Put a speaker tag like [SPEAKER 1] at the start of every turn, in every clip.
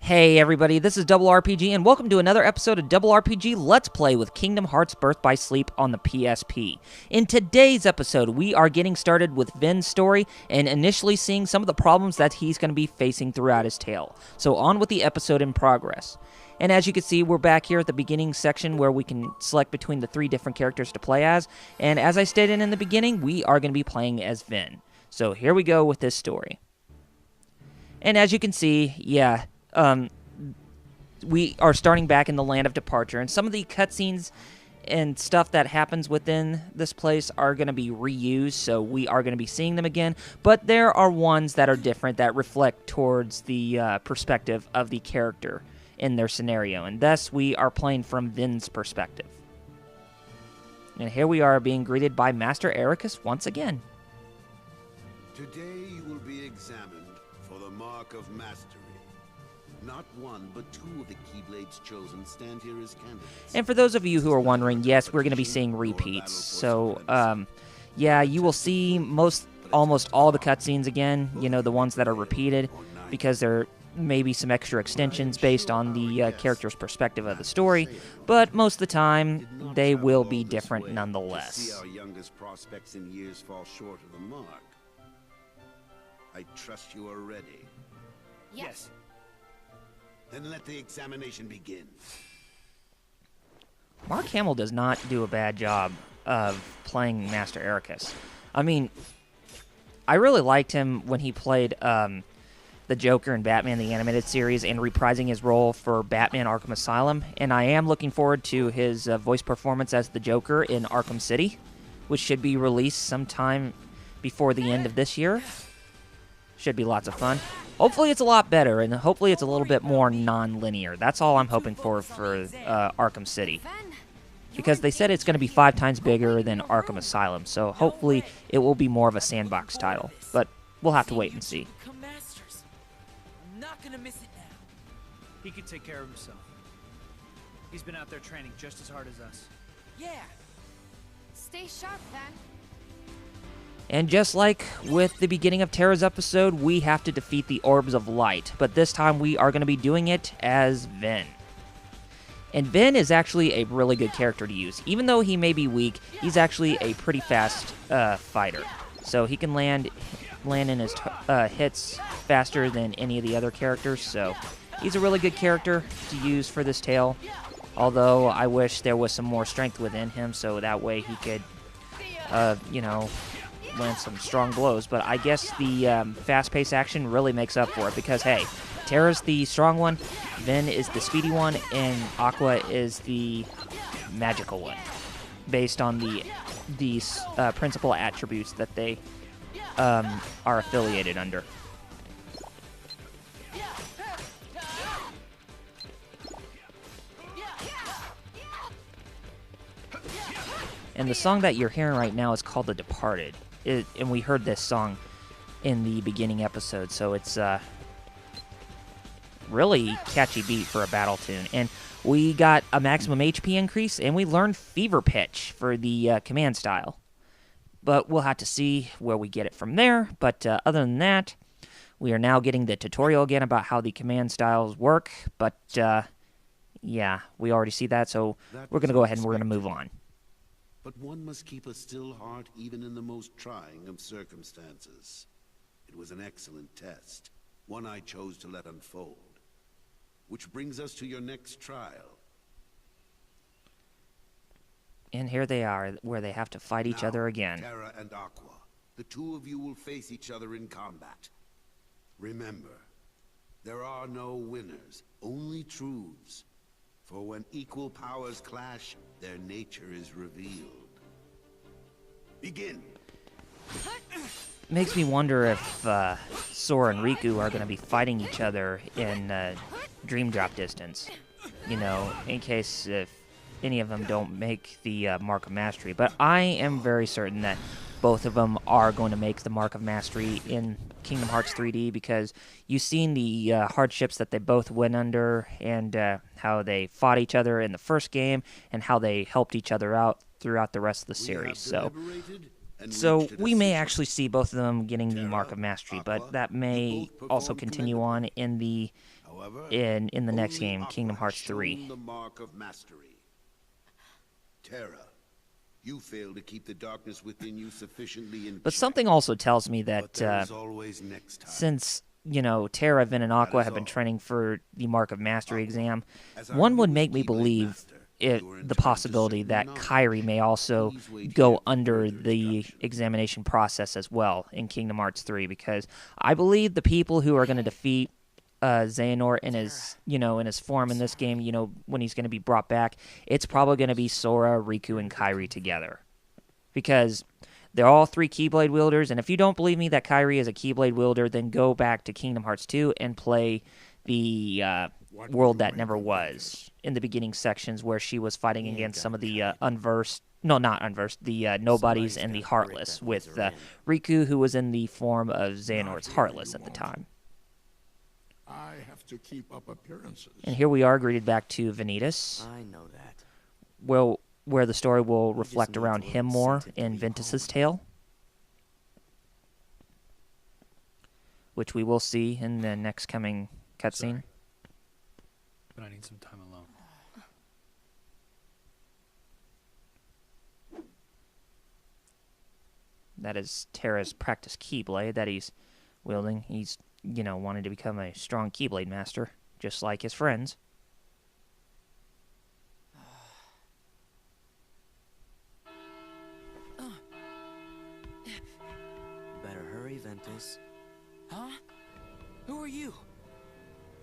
[SPEAKER 1] Hey everybody, this is Double RPG, and welcome to another episode of Double RPG Let's Play with Kingdom Hearts Birth by Sleep on the PSP. In today's episode, we are getting started with Vin's story and initially seeing some of the problems that he's going to be facing throughout his tale. So on with the episode in progress. And as you can see, we're back here at the beginning section where we can select between the three different characters to play as. And as I stated in the beginning, we are going to be playing as Vin. So here we go with this story. And as you can see, we are starting back in the Land of Departure, and some of the cutscenes and stuff that happens within this place are going to be reused, so we are going to be seeing them again, but there are ones that are different that reflect towards the perspective of the character in their scenario, and thus we are playing from Vin's perspective. And here we are being greeted by Master Ericus once again.
[SPEAKER 2] Today you will be examined for the Mark of Mastery. Not one, but two of the Keyblades chosen stand here as candidates.
[SPEAKER 1] And for those of you who are wondering, yes, we're going to be seeing repeats. So, yeah, you will see almost all the cutscenes again, you know, the ones that are repeated, because there may be some extra extensions based on the character's perspective of the story, but most of the time, they will be different nonetheless.
[SPEAKER 2] See our youngest prospects in years fall short of the mark. I trust you are ready.
[SPEAKER 3] Yes.
[SPEAKER 2] Then let the examination begin.
[SPEAKER 1] Mark Hamill does not do a bad job of playing Master Ericus. I mean, I really liked him when he played the Joker in Batman the Animated Series and reprising his role for Batman Arkham Asylum, and I am looking forward to his voice performance as the Joker in Arkham City, which should be released sometime before the end of this year. Should be lots of fun. Hopefully it's a lot better, and hopefully it's a little bit more non-linear. That's all I'm hoping for Arkham City. Because they said it's going to be 5 times bigger than Arkham Asylum, so hopefully it will be more of a sandbox title. But we'll have to wait and see.
[SPEAKER 3] I'm not gonna miss it now.
[SPEAKER 4] He could take care of himself. He's been out there training just as hard as us.
[SPEAKER 3] Yeah. Stay sharp, then.
[SPEAKER 1] And just like with the beginning of Terra's episode, we have to defeat the Orbs of Light, but this time we are going to be doing it as Vin. And Vin is actually a really good character to use. Even though he may be weak, he's actually a pretty fast fighter. So he can land in his hits faster than any of the other characters, so he's a really good character to use for this tale. Although I wish there was some more strength within him, so that way he could, land some strong blows, but I guess the fast-paced action really makes up for it because, hey, Terra's the strong one, Vin is the speedy one, and Aqua is the magical one, based on the principal attributes that they are affiliated under. And the song that you're hearing right now is called The Departed. And we heard this song in the beginning episode, so it's a really catchy beat for a battle tune. And we got a maximum HP increase, and we learned Fever Pitch for the command style. But we'll have to see where we get it from there. But other than that, we are now getting the tutorial again about how the command styles work. But, yeah, we already see that, so we're going to go ahead and we're going to move on.
[SPEAKER 2] But one must keep a still heart even in the most trying of circumstances. It was an excellent test, one I chose to let unfold. Which brings us to your next trial.
[SPEAKER 1] And here they are, where they have to fight each other again.
[SPEAKER 2] Terra and Aqua, the two of you will face each other in combat. Remember, there are no winners, only truths. For when equal powers clash, their nature is revealed. Begin!
[SPEAKER 1] Makes me wonder if Sora and Riku are going to be fighting each other in Dream Drop distance. You know, in case if any of them don't make the Mark of Mastery. But I am very certain that both of them are going to make the Mark of Mastery in Kingdom Hearts 3D, because you've seen the hardships that they both went under, and how they fought each other in the first game, and how they helped each other out throughout the rest of the series. So we may actually see both of them getting the Mark of Mastery, but that may also continue on in the
[SPEAKER 2] However,
[SPEAKER 1] in the next
[SPEAKER 2] only
[SPEAKER 1] game,
[SPEAKER 2] Aqua
[SPEAKER 1] Kingdom
[SPEAKER 2] has
[SPEAKER 1] Hearts
[SPEAKER 2] shown
[SPEAKER 1] 3.
[SPEAKER 2] the mark of mastery. Terra, you fail to keep the darkness within you sufficiently in
[SPEAKER 1] But
[SPEAKER 2] check.
[SPEAKER 1] something also tells me
[SPEAKER 2] But
[SPEAKER 1] that
[SPEAKER 2] there is always next time.
[SPEAKER 1] since, you know, Terra, Vin, and Aqua
[SPEAKER 2] is
[SPEAKER 1] have been
[SPEAKER 2] all.
[SPEAKER 1] training for the Mark of Mastery
[SPEAKER 2] Aqua,
[SPEAKER 1] exam,
[SPEAKER 2] as our
[SPEAKER 1] one would
[SPEAKER 2] newest
[SPEAKER 1] make me
[SPEAKER 2] Keyblade
[SPEAKER 1] believe
[SPEAKER 2] master, you are
[SPEAKER 1] the
[SPEAKER 2] entitled
[SPEAKER 1] possibility
[SPEAKER 2] to
[SPEAKER 1] that
[SPEAKER 2] certain
[SPEAKER 1] Kairi may also
[SPEAKER 2] Please wait here
[SPEAKER 1] go
[SPEAKER 2] for
[SPEAKER 1] under
[SPEAKER 2] further
[SPEAKER 1] the
[SPEAKER 2] instructions.
[SPEAKER 1] examination process as well in Kingdom Hearts 3, because I believe the people who are going to defeat Xehanort in his, you know, in his form in this game, you know, when he's going to be brought back, it's probably going to be Sora, Riku, and Kairi together. Because they're all three Keyblade wielders, and if you don't believe me that Kairi is a Keyblade wielder, then go back to Kingdom Hearts 2 and play the World That Never Was in the beginning sections where she was fighting against some of the the nobodies and the Heartless, with Riku, who was in the form of Xehanort's Heartless at the time.
[SPEAKER 5] I have to keep up appearances.
[SPEAKER 1] And here we are greeted back to Vanitas,
[SPEAKER 6] I know that.
[SPEAKER 1] well, where the story will reflect
[SPEAKER 6] need
[SPEAKER 1] around
[SPEAKER 6] to
[SPEAKER 1] him
[SPEAKER 6] look
[SPEAKER 1] more
[SPEAKER 6] scented to
[SPEAKER 1] in
[SPEAKER 6] leave
[SPEAKER 1] Ventus's
[SPEAKER 6] home.
[SPEAKER 1] tale, which we will see in the next coming cutscene.
[SPEAKER 4] But I need some time alone.
[SPEAKER 1] That is Terra's practice Keyblade that he's wielding. He's, you know, wanting to become a strong Keyblade master, just like his friends.
[SPEAKER 6] Better hurry, Ventus,
[SPEAKER 3] Huh? Who are you?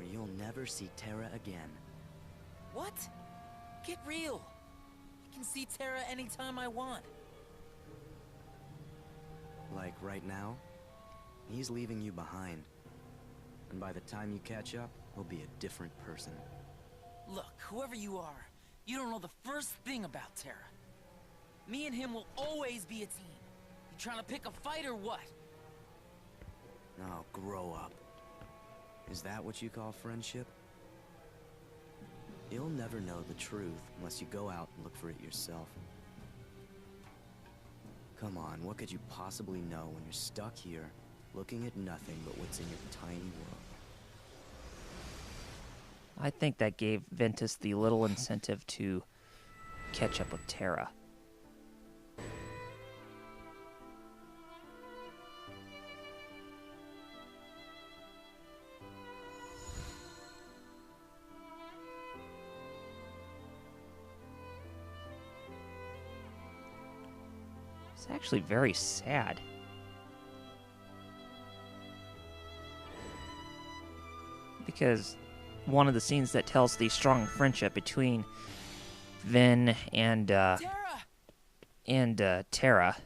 [SPEAKER 6] or you'll never see Terra again.
[SPEAKER 3] What? Get real. I can see Terra anytime I want.
[SPEAKER 6] Like right now, he's leaving you behind. And by the time you catch up, he'll be a different person.
[SPEAKER 3] Look, whoever you are, you don't know the first thing about Terra. Me and him will always be a team. You trying to pick a fight or what?
[SPEAKER 6] Now, grow up. Is that what you call friendship? You'll never know the truth unless you go out and look for it yourself. Come on, what could you possibly know when you're stuck here, looking at nothing but what's in your tiny world?
[SPEAKER 1] I think that gave Ventus the little incentive to catch up with Terra. It's actually very sad. Because one of the scenes that tells the strong friendship between Vin and
[SPEAKER 3] Terra!
[SPEAKER 1] Terra,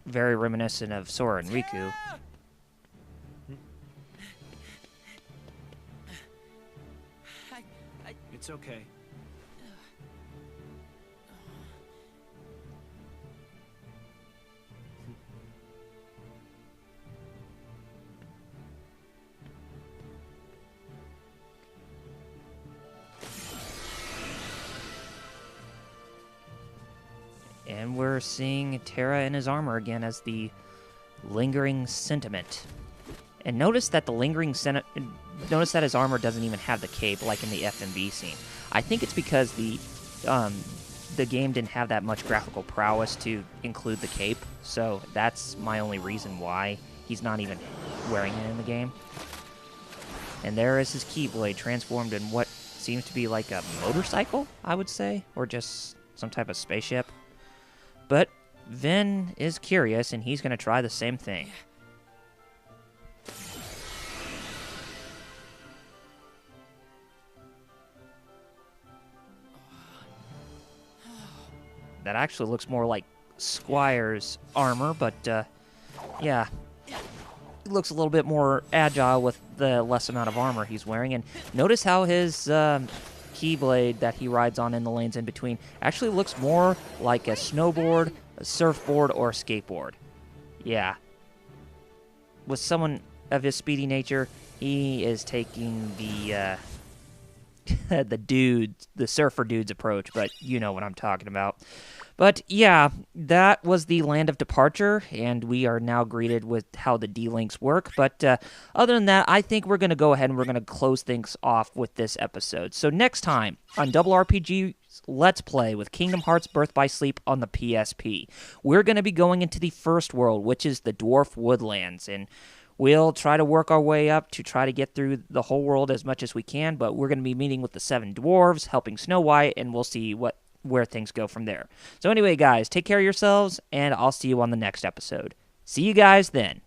[SPEAKER 1] very reminiscent of Sora and Riku.
[SPEAKER 3] Terra!
[SPEAKER 4] It's okay.
[SPEAKER 1] And we're seeing Terra in his armor again as the lingering sentiment. And notice that notice that his armor doesn't even have the cape like in the FMV scene. I think it's because the game didn't have that much graphical prowess to include the cape, so that's my only reason why he's not even wearing it in the game. And there is his Keyblade transformed in what seems to be like a motorcycle, I would say, or just some type of spaceship. But Vin is curious, and he's going to try the same thing. That actually looks more like Squire's armor, but yeah, he looks a little bit more agile with the less amount of armor he's wearing. And notice how his Keyblade that he rides on in the lanes in between actually looks more like a snowboard, a surfboard, or a skateboard. Yeah. With someone of his speedy nature, he is taking the the surfer dude's approach, but you know what I'm talking about. But yeah, that was the Land of Departure, and we are now greeted with how the D-Links work. But other than that, I think we're going to go ahead and we're going to close things off with this episode. So next time on Double RPG Let's Play with Kingdom Hearts Birth by Sleep on the PSP, we're going to be going into the first world, which is the Dwarf Woodlands, and we'll try to work our way up to try to get through the whole world as much as we can, but we're going to be meeting with the 7 dwarves, helping Snow White, and we'll see where things go from there. So anyway, guys, take care of yourselves, and I'll see you on the next episode. See you guys then.